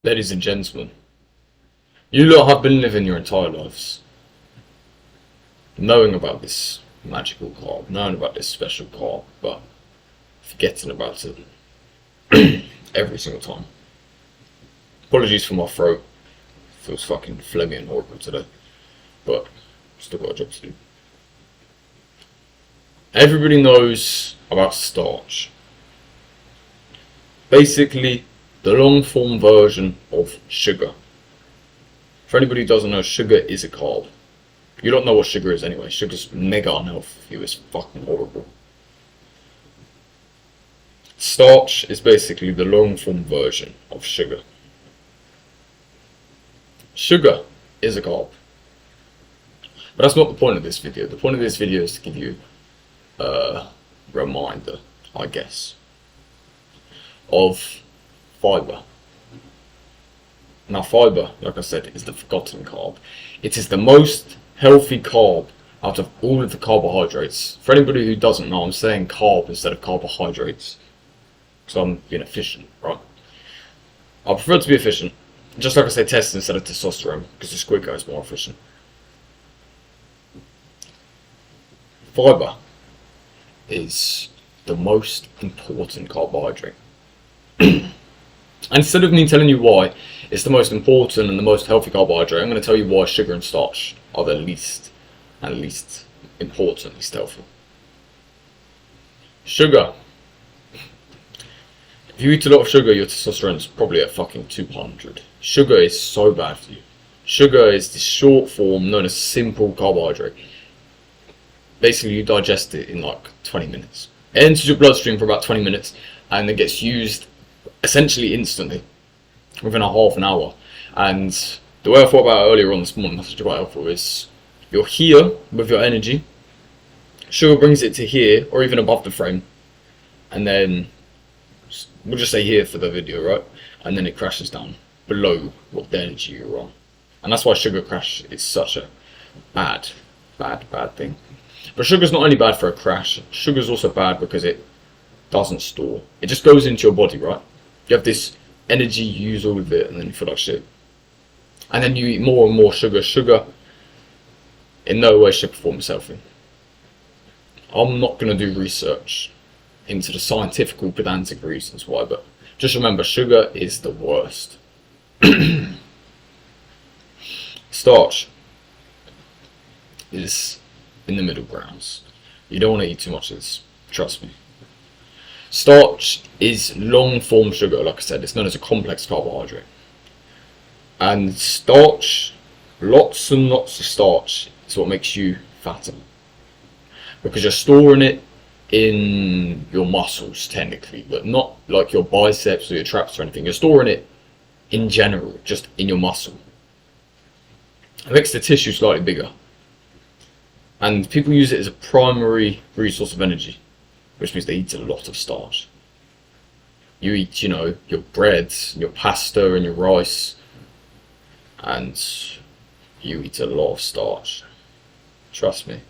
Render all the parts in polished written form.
Ladies and gentlemen, you lot have been living your entire lives knowing about this magical carb, knowing about this special carb, but forgetting about it every single time. Apologies for my throat. Feels fucking phlegmy and horrible today, but still got a job to do. Everybody knows about starch. Basically, the long form version of sugar. For anybody who doesn't know, sugar is a carb. You don't know what sugar is anyway. Sugar's mega unhealthy for you. It's fucking horrible. Starch is basically the long form version of sugar. Sugar is a carb. But that's not the point of this video. The point of this video is to give you a reminder, I guess, of fibre. Now fibre, like I said, is the forgotten carb. It is the most healthy carb out of all of the carbohydrates. For anybody who doesn't know, I'm saying carb instead of carbohydrates, so I'm being efficient, right? I prefer to be efficient. Just like I say test instead of testosterone, because the quicker is more efficient. Fibre is the most important carbohydrate. And instead of me telling you why it's the most important and the most healthy carbohydrate, I'm going to tell you why sugar and starch are the least important, least healthy. Sugar. If you eat a lot of sugar, your testosterone is probably at fucking 200. Sugar is so bad for you. Sugar is the short form known as simple carbohydrate. Basically, you digest it in like 20 minutes. It enters your bloodstream for about 20 minutes and it gets used essentially instantly, within a half an hour. And the way I thought about it earlier on this morning, that's quite helpful, is you're here with your energy, sugar brings it to here or even above the frame, and then we'll just say here for the video, right? And then it crashes down below what the energy you're on. And that's why sugar crash is such a bad thing. But sugar's not only bad for a crash, sugar's also bad because it doesn't store. It just goes into your body, right? You have this energy, you use all of it, and then you feel like shit. And then you eat more and more sugar. Sugar, in no way, shape, or form is healthy. I'm not going to do research into the scientific, pedantic reasons why, but just remember, sugar is the worst. Starch is in the middle grounds. You don't want to eat too much of this, trust me. Starch is long form sugar, like I said, it's known as a complex carbohydrate. And starch, lots and lots of starch, is what makes you fatter. Because you're storing it in your muscles, technically, but not like your biceps or your traps or anything. You're storing it in general, just in your muscle. It makes the tissue slightly bigger. And people use it as a primary resource of energy, which means they eat a lot of starch. You eat, your bread, your pasta and your rice, and you eat a lot of starch. Trust me.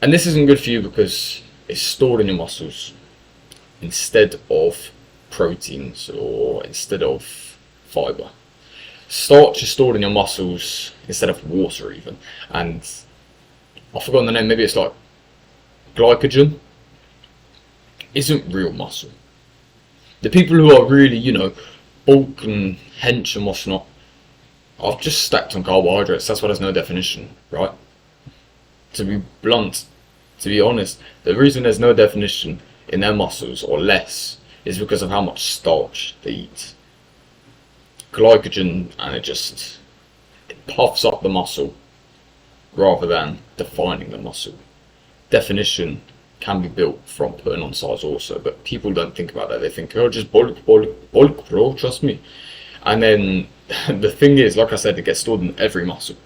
And this isn't good for you because it's stored in your muscles instead of proteins or instead of fibre. Starch is stored in your muscles instead of water even. And I've forgotten the name, maybe it's like glycogen. Isn't real muscle. The people who are really, bulk and hench and what's not, are just stacked on carbohydrates. That's why there's no definition, right? To be blunt, to be honest, the reason there's no definition in their muscles or less is because of how much starch they eat. Glycogen, and it puffs up the muscle rather than defining the muscle. Definition can be built from putting on size also, but people don't think about that. They think, oh, just bulk, bro, trust me. And then the thing is, like I said, it gets stored in every muscle,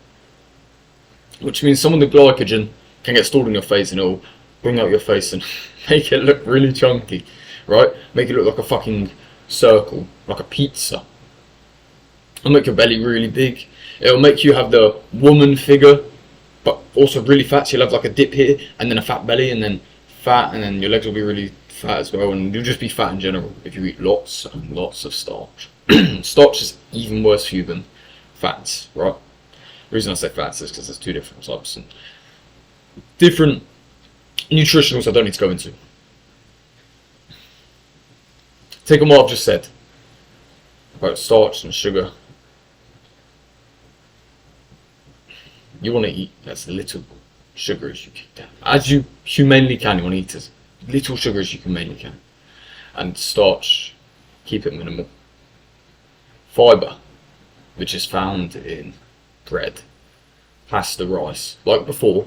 which means some of the glycogen can get stored in your face and it'll bring out your face and make it look really chunky, right? Make it look like a fucking circle, like a pizza. It'll make your belly really big. It'll make you have the woman figure, but also really fat. So you'll have like a dip here, and then a fat belly, and then fat, and then your legs will be really fat as well, and you'll just be fat in general if you eat lots and lots of starch. Starch is even worse for you than fats, right? The reason I say fats is because there's two different types and different nutritionals I don't need to go into. Take on what I've just said about starch and sugar. You want to eat as little sugar as you can. As you humanly can, you want to eat as little sugar as you humanly can. And starch, keep it minimal. Fibre, which is found in bread, pasta, rice, like before,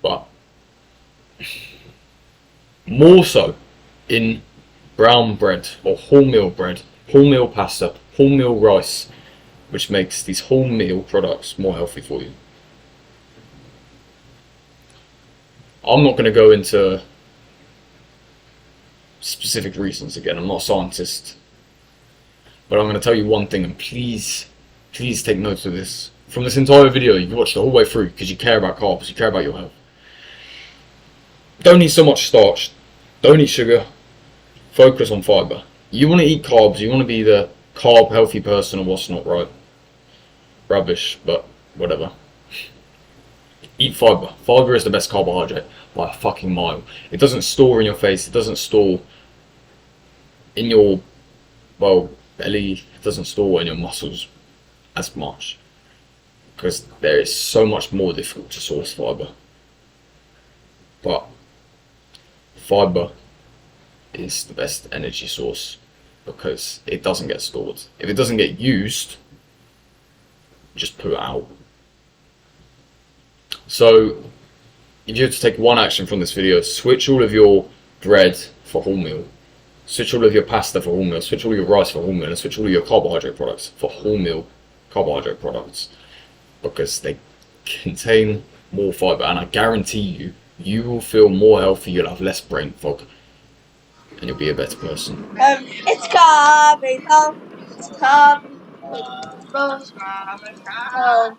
but more so in brown bread or wholemeal pasta, wholemeal rice, which makes these wholemeal products more healthy for you. I'm not going to go into specific reasons again, I'm not a scientist, but I'm going to tell you one thing, and please take note of this. From this entire video, you've watched the whole way through because you care about carbs, you care about your health. Don't eat so much starch, don't eat sugar, focus on fibre. You want to eat carbs, you want to be the carb healthy person or what's not, right? Rubbish, but whatever. Eat fibre. Fibre is the best carbohydrate by a fucking mile. It doesn't store in your face, it doesn't store in your, well, belly, it doesn't store in your muscles as much. Because there is so much more difficult to source fibre. But fibre is the best energy source because it doesn't get stored. If it doesn't get used, just put it out. So if you have to take one action from this video, switch all of your bread for wholemeal, switch all of your pasta for wholemeal, switch all of your rice for wholemeal, and switch all of your carbohydrate products for wholemeal carbohydrate products, because they contain more fibre, and I guarantee you, you will feel more healthy, you'll have less brain fog, and you'll be a better person. It's coming home. It's coming home.